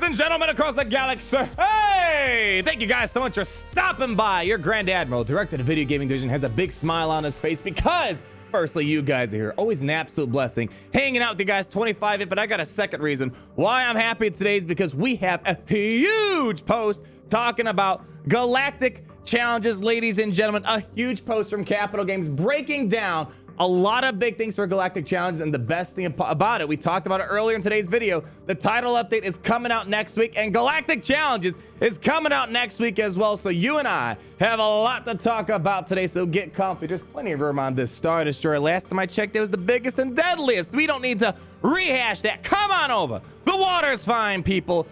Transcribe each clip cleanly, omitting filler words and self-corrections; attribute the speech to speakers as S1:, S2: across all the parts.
S1: and gentlemen across the galaxy. Hey! Thank you guys so much for stopping by. Your Grand Admiral, Director of Video Gaming Division, has a big smile on his face because, firstly, you guys are here. Always an absolute blessing. Hanging out with you guys 25, but I got a second reason why I'm happy today is because we have a huge post talking about Galactic Challenges, ladies and gentlemen. A huge post from Capital Games breaking down a lot of big things for Galactic Challenges, and the best thing about it, we talked about it earlier in today's video, the title update is coming out next week, and Galactic Challenges is coming out next week as well, so you and I have a lot to talk about today, so get comfy. There's plenty of room on this Star Destroyer. Last time I checked, it was the biggest and deadliest. We don't need to rehash that. Come on over. The water's fine, people.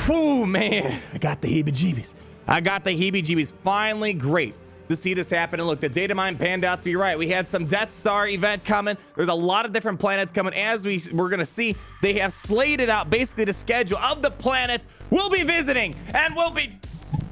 S1: Whew, man, I got the heebie-jeebies. Finally, great to see this happen. And look, the data mine panned out to be right. We had some Death Star event coming. There's a lot of different planets coming. As we're gonna see, they have slated out basically the schedule of the planets we'll be visiting and we'll be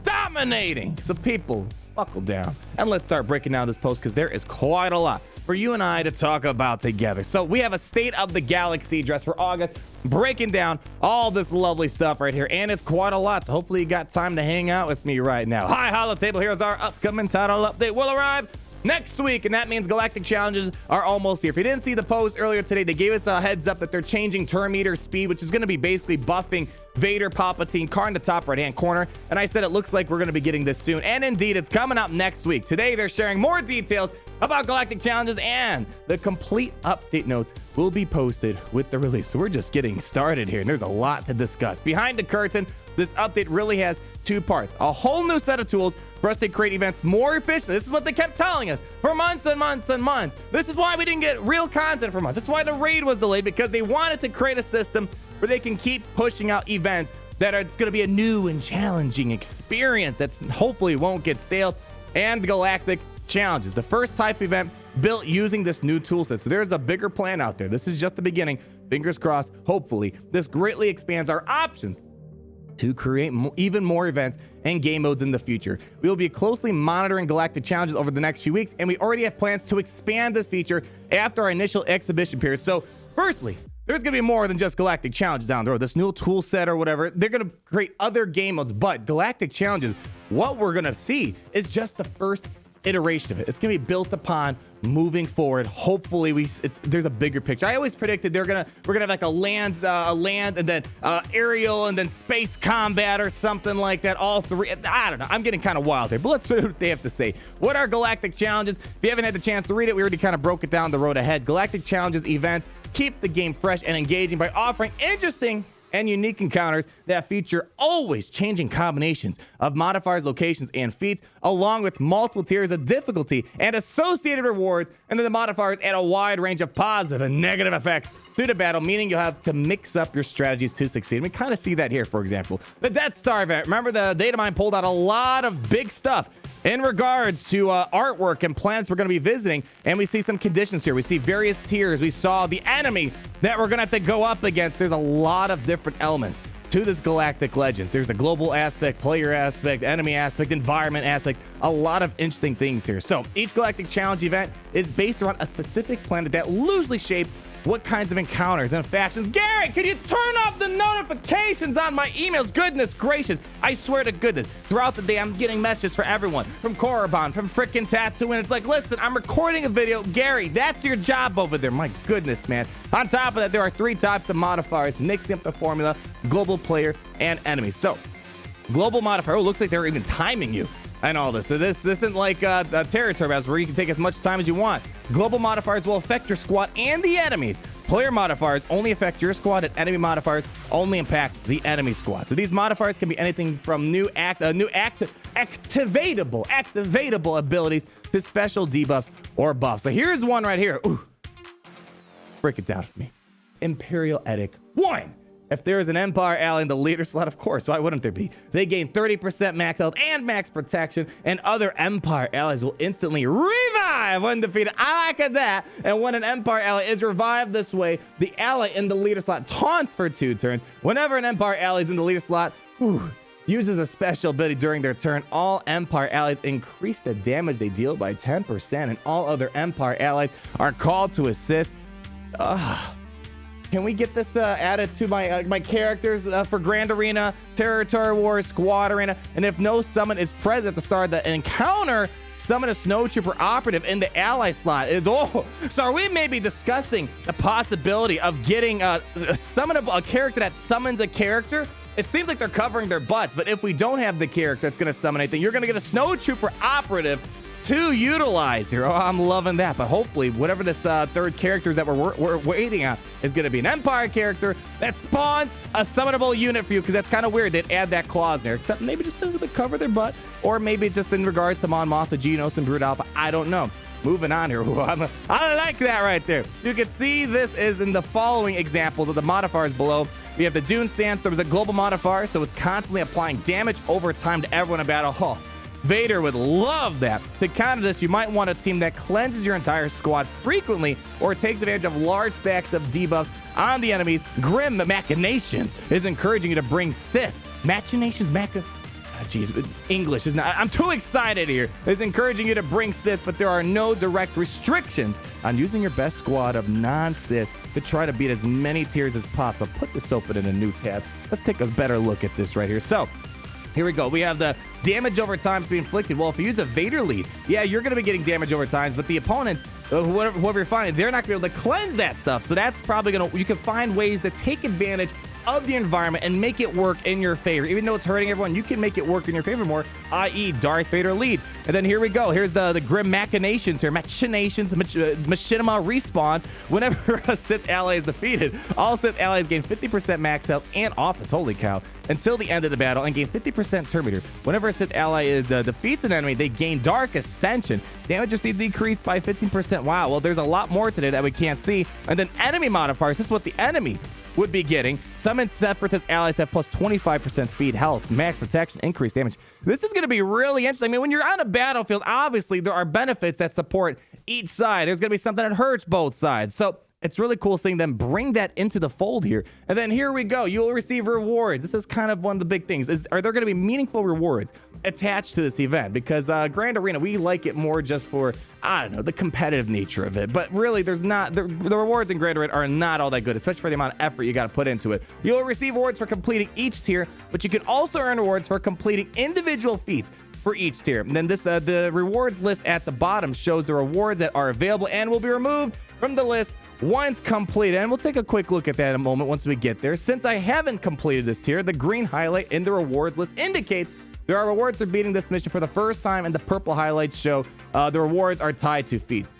S1: dominating. So people, buckle down and let's start breaking down this post, because there is quite a lot for you and I to talk about together. So we have a State of the Galaxy dress for August, breaking down all this lovely stuff right here, and it's quite a lot, so hopefully you got time to hang out with me right now. Hi, Holo Table Heroes, our upcoming title update will arrive next week, and that means Galactic Challenges are almost here. If you didn't see the post earlier today, they gave us a heads up that they're changing turn meter speed, which is going to be basically buffing Vader, Palpatine, car in the top right hand corner, and I said it looks like we're going to be getting this soon, and indeed it's coming up next week. Today they're sharing more details about Galactic Challenges, and the complete update notes will be posted with the release. So we're just getting started here, and there's a lot to discuss. Behind the curtain, this update really has two parts. A whole new set of tools for us to create events more efficiently. This is what they kept telling us for months and months and months. This is why we didn't get real content for months. This is why the raid was delayed, because they wanted to create a system where they can keep pushing out events that are going to be a new and challenging experience that hopefully won't get stale. And Galactic Challenges, the first type event built using this new tool set. So there's a bigger plan out there. This is just the beginning. Fingers crossed. Hopefully this greatly expands our options to create even more events and game modes in the future. We will be closely monitoring Galactic Challenges over the next few weeks, and we already have plans to expand this feature after our initial exhibition period. So firstly, there's going to be more than just Galactic Challenges down the road. This new tool set or whatever, they're going to create other game modes, but Galactic Challenges, what we're going to see is just the first iteration of it. It's gonna be built upon moving forward. Hopefully there's a bigger picture. I always predicted we're gonna have like a land and then aerial and then space combat or something like that. All three. I don't know. I'm getting kind of wild here, but let's see what they have to say. What are Galactic Challenges? If you haven't had the chance to read it, we already kind of broke it down the road ahead. Galactic Challenges events keep the game fresh and engaging by offering interesting and unique encounters that feature always changing combinations of modifiers, locations, and feats, along with multiple tiers of difficulty and associated rewards, and then the modifiers add a wide range of positive and negative effects through the battle, meaning you'll have to mix up your strategies to succeed. And we kind of see that here, for example. The Death Star event. Remember, the data mine pulled out a lot of big stuff in regards to artwork and planets we're going to be visiting, and we see some conditions here. We see various tiers. We saw the enemy that we're going to have to go up against. There's a lot of different elements to this Galactic Legends. There's a global aspect, player aspect, enemy aspect, environment aspect, a lot of interesting things here. So each Galactic Challenge event is based around a specific planet that loosely shapes what kinds of encounters and factions. Gary, could you turn off the notifications on my emails? Goodness gracious. I swear to goodness, throughout the day, I'm getting messages for everyone, from Korriban, from frickin' Tattoo, and it's like, listen, I'm recording a video. Gary, that's your job over there. My goodness, man. On top of that, there are three types of modifiers, mixing up the formula: global, player, and enemy. So, global modifier, oh, looks like they're even timing you and all this. So this isn't like a territory battle where you can take as much time as you want. Global modifiers will affect your squad and the enemies. Player modifiers only affect your squad, and enemy modifiers only impact the enemy squad. So these modifiers can be anything from activatable abilities to special debuffs or buffs. So here's one right here. Ooh. Break it down for me. Imperial Edict 1. If there is an Empire ally in the leader slot, of course, why wouldn't there be? They gain 30% max health and max protection, and other Empire allies will instantly revive when defeated. I like that. And when an Empire ally is revived this way, the ally in the leader slot taunts for 2 turns. Whenever an Empire ally is in the leader slot, uses a special ability during their turn, all Empire allies increase the damage they deal by 10%, and all other Empire allies are called to assist. Can we get this added to my my characters for Grand Arena, Territory War, Squad Arena? And if no summon is present at the start of the encounter, summon a Snowtrooper operative in the ally slot. So are we maybe discussing the possibility of getting a character that summons a character? It seems like they're covering their butts, but if we don't have the character that's going to summon anything, you're going to get a Snowtrooper operative to utilize here. Oh, I'm loving that. But hopefully, whatever this third character is that we're waiting on is going to be an Empire character that spawns a summonable unit for you, because that's kind of weird. They'd add that clause there, except maybe just to cover their butt, or maybe just in regards to Mon Mothma, Geonos, and Brood Alpha. I don't know. Moving on here. Ooh, I like that right there. You can see this is in the following examples of the modifiers below. We have the Dune Sandstorm as a global modifier, so it's constantly applying damage over time to everyone in battle. Oh, Vader would love that. To counter this, you might want a team that cleanses your entire squad frequently or takes advantage of large stacks of debuffs on the enemies. Grim Machinations is encouraging you to bring Sith. Machinations, jeez, English is not. I'm too excited here. It's encouraging you to bring Sith, but there are no direct restrictions on using your best squad of non-Sith to try to beat as many tiers as possible. Put this open in a new tab. Let's take a better look at this right here. So, here we go. We have the damage over time to be inflicted. Well, if you use a Vader lead, yeah, you're going to be getting damage over time, but the opponents, whoever you're fighting, they're not going to be able to cleanse that stuff. So that's probably going to, you can find ways to take advantage of the environment and make it work in your favor. Even though it's hurting everyone, you can make it work in your favor more, i.e. Darth Vader lead. And then here we go. Here's the Grim Machinations here. Machinima respawn. Whenever a Sith ally is defeated, all Sith allies gain 50% max health and offense, holy cow, until the end of the battle, and gain 50% turn meter. Whenever a Sith ally defeats an enemy, they gain Dark Ascension. Damage received decreased by 15%. Wow, well, there's a lot more today that we can't see. And then enemy modifiers. This is what the enemy would be getting. Some Separatist allies have plus 25% speed, health, max protection, increased damage. This is going to be really interesting. I mean, when you're on a battlefield, obviously there are benefits that support each side. There's going to be something that hurts both sides. So it's really cool seeing them bring that into the fold here. And then here we go. You'll receive rewards. This is kind of one of the big things. Are there going to be meaningful rewards attached to this event? Because Grand Arena, we like it more just for, I don't know, the competitive nature of it. But really, there's not, the rewards in Grand Arena are not all that good, especially for the amount of effort you got to put into it. You'll receive rewards for completing each tier, but you can also earn rewards for completing individual feats for each tier. And then this the rewards list at the bottom shows the rewards that are available and will be removed from the list once completed. And we'll take a quick look at that in a moment once we get there. Since I haven't completed this tier, the green highlight in the rewards list indicates there are rewards for beating this mission for the first time, and the purple highlights show the rewards are tied to feats.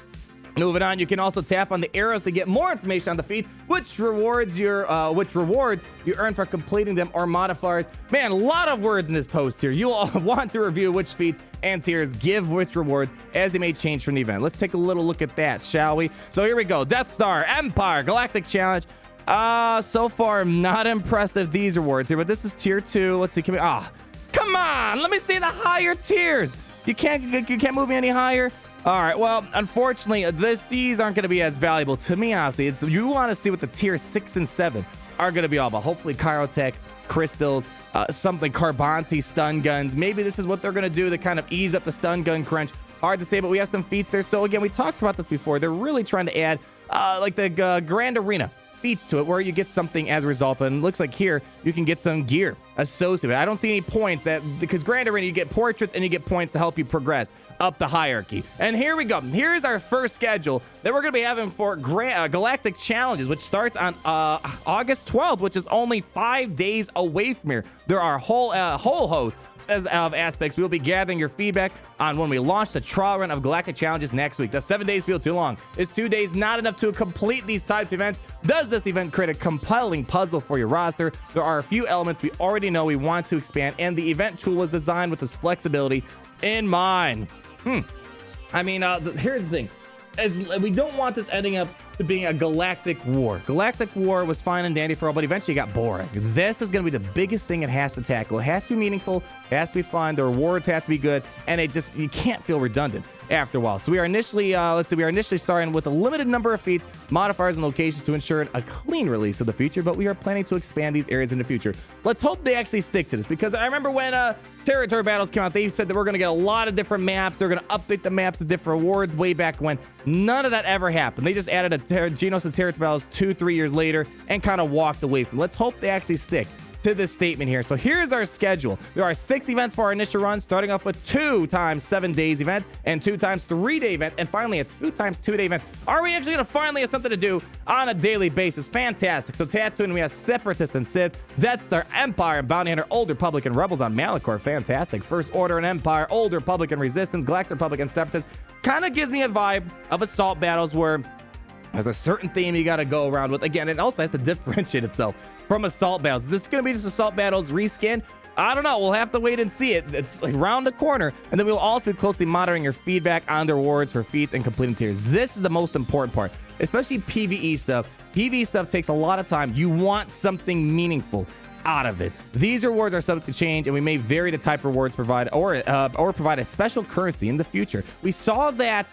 S1: Moving on, you can also tap on the arrows to get more information on the feats, which rewards you earn for completing them, or modifiers. Man, a lot of words in this post here. You'll want to review which feats and tiers give which rewards, as they may change from the event. Let's take a little look at that, shall we? So here we go. Death Star, Empire, Galactic Challenge. So far, I'm not impressed with these rewards here, but this is tier 2. Let's see. Come on. Let me see the higher tiers. You can't move me any higher. All right, well, unfortunately, these aren't going to be as valuable to me, honestly. You want to see what the tier 6 and 7 are going to be all about. Hopefully, Kyrotech, crystals, something Carbonti, stun guns. Maybe this is what they're going to do to kind of ease up the stun gun crunch. Hard to say, but we have some feats there. So, again, we talked about this before. They're really trying to add, like the Grand Arena feats to it, where you get something as a result. And it looks like here you can get some gear associated. I don't see any points because Grand Arena, you get portraits and you get points to help you progress up the hierarchy. And here we go. Here's our first schedule that we're going to be having for Galactic Challenges, which starts on August 12th, which is only 5 days away from here. There are a whole host of aspects. We'll be gathering your feedback on when we launch the trial run of Galactic Challenges next week. Does 7 days feel too long? Is 2 days not enough to complete these types of events? Does this event create a compelling puzzle for your roster? There are a few elements we already know we want to expand, and the event tool was designed with this flexibility in mind. I mean, here's the thing. We don't want this ending up to being a galactic war. Galactic war was fine and dandy for all, but eventually it got boring. This is going to be the biggest thing it has to tackle. It has to be meaningful, it has to be fun, the rewards have to be good, and you can't feel redundant. after a while. So we are initially, we are initially starting with a limited number of feats, modifiers, and locations to ensure a clean release of the feature, but we are planning to expand these areas in the future. Let's hope they actually stick to this, because I remember when Territory Battles came out, they said that we're going to get a lot of different maps. They're going to update the maps to different rewards way back when. None of that ever happened. They just added a Genos' Territory Battles 2-3 years later and kind of walked away from it. Let's hope they actually stick to this statement here. So here's our schedule. There are 6 events for our initial run, starting off with 2 times 7 days events and 2 times 3 day events, and finally a 2 times 2 day event. Are we actually going to finally have something to do on a daily basis? Fantastic. So Tatooine, we have Separatists and Sith, Death Star, Empire, and Bounty Hunter, Old Republic, and Rebels on Malachor. Fantastic. First Order and Empire, Old Republic and Resistance, Galactic Republic and Separatists. Kind of gives me a vibe of assault battles where there's a certain theme you got to go around with. Again, it also has to differentiate itself from assault battles. Is this going to be just assault battles reskin? I don't know. We'll have to wait and see. It's like round the corner. And then we'll also be closely monitoring your feedback on the rewards for feats and completing tiers. This is the most important part, especially PvE stuff. PvE stuff takes a lot of time. You want something meaningful out of it. These rewards are subject to change, and we may vary the type of rewards provided or provide a special currency in the future. We saw that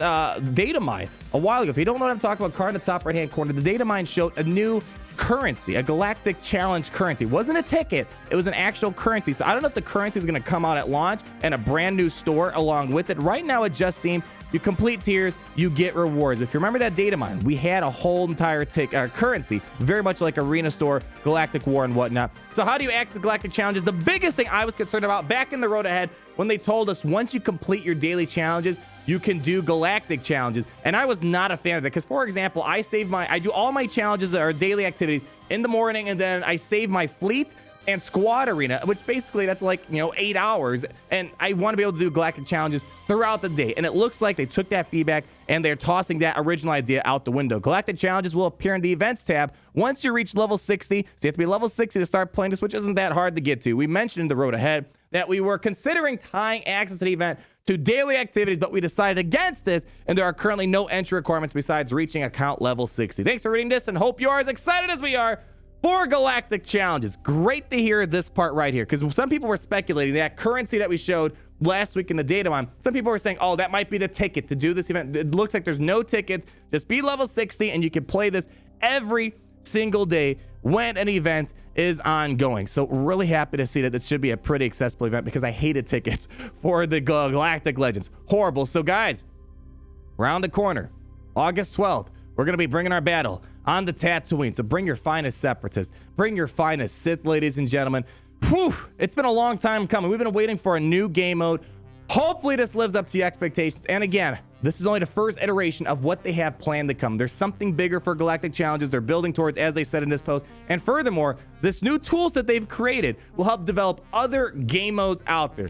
S1: data mine a while ago. If you don't know what I'm talking about, card in the top right hand corner, the data mine showed a new currency, a Galactic Challenge currency. It wasn't a ticket, it was an actual currency. So I don't know if the currency is going to come out at launch and a brand new store along with it. Right now it just seems you complete tiers, you get rewards. If you remember that data mine, we had a whole entire currency, very much like Arena Store, Galactic War, and whatnot. So how do you access Galactic Challenges? The biggest thing I was concerned about back in the road ahead when they told us once you complete your daily challenges, you can do Galactic Challenges. And I was not a fan of that because, for example, I do all my challenges or daily activities in the morning, and then I save my fleet and squad arena, which basically that's like, 8 hours. And I want to be able to do Galactic Challenges throughout the day. And it looks like they took that feedback and they're tossing that original idea out the window. Galactic Challenges will appear in the events tab once you reach level 60. So you have to be level 60 to start playing this, which isn't that hard to get to. We mentioned in the road ahead that we were considering tying access to the event to daily activities, but we decided against this, and there are currently no entry requirements besides reaching account level 60. Thanks for reading this, and hope you are as excited as we are for Galactic Challenges. Great to hear this part right here, because some people were speculating that currency that we showed last week in the data mine, some people were saying, oh, that might be the ticket to do this event. It looks like there's no tickets. Just be level 60, and you can play this every single day when an event is ongoing. So really happy to see that this should be a pretty accessible event, because I hated tickets for the Galactic Legends. Horrible. So guys, round the corner, August 12th, we're going to be bringing our battle on the Tatooine. So bring your finest Separatists, bring your finest Sith, ladies and gentlemen. Whew, it's been a long time coming. We've been waiting for a new game mode. Hopefully this lives up to your expectations. And again, this is only the first iteration of what they have planned to come. There's something bigger for Galactic Challenges they're building towards, as they said in this post. And furthermore, this new tools that they've created will help develop other game modes out there.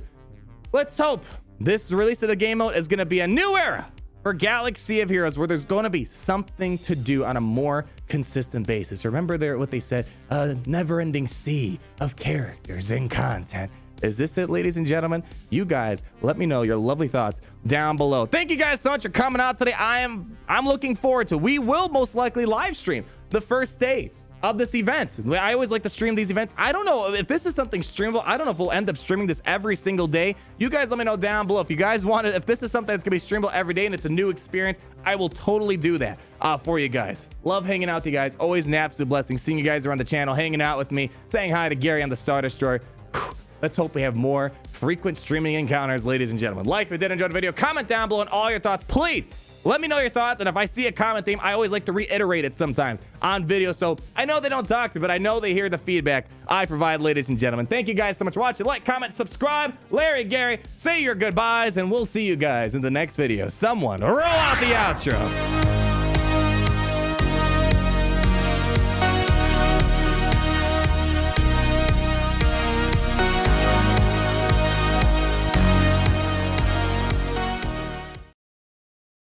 S1: Let's hope this release of the game mode is going to be a new era for Galaxy of Heroes, where there's going to be something to do on a more consistent basis. Remember what they said, a never-ending sea of characters and content. Is this it, ladies and gentlemen? You guys, let me know your lovely thoughts down below. Thank you guys so much for coming out today. I'm looking forward to it. We will most likely live stream the first day of this event. I always like to stream these events. I don't know if this is something streamable. I don't know if we'll end up streaming this every single day. You guys let me know down below. If you guys want it, if this is something that's gonna be streamable every day and it's a new experience, I will totally do that for you guys. Love hanging out with you guys. Always an absolute blessing seeing you guys around the channel, hanging out with me, saying hi to Gary on the Star Destroyer. Let's hope we have more frequent streaming encounters, ladies and gentlemen. Like if you did enjoy the video, comment down below on all your thoughts. Please let me know your thoughts. And if I see a comment theme, I always like to reiterate it sometimes on video. So I know they don't talk to, but I know they hear the feedback I provide, ladies and gentlemen. Thank you guys so much for watching. Like, comment, subscribe. Larry, Gary, say your goodbyes, and we'll see you guys in the next video. Someone roll out the outro.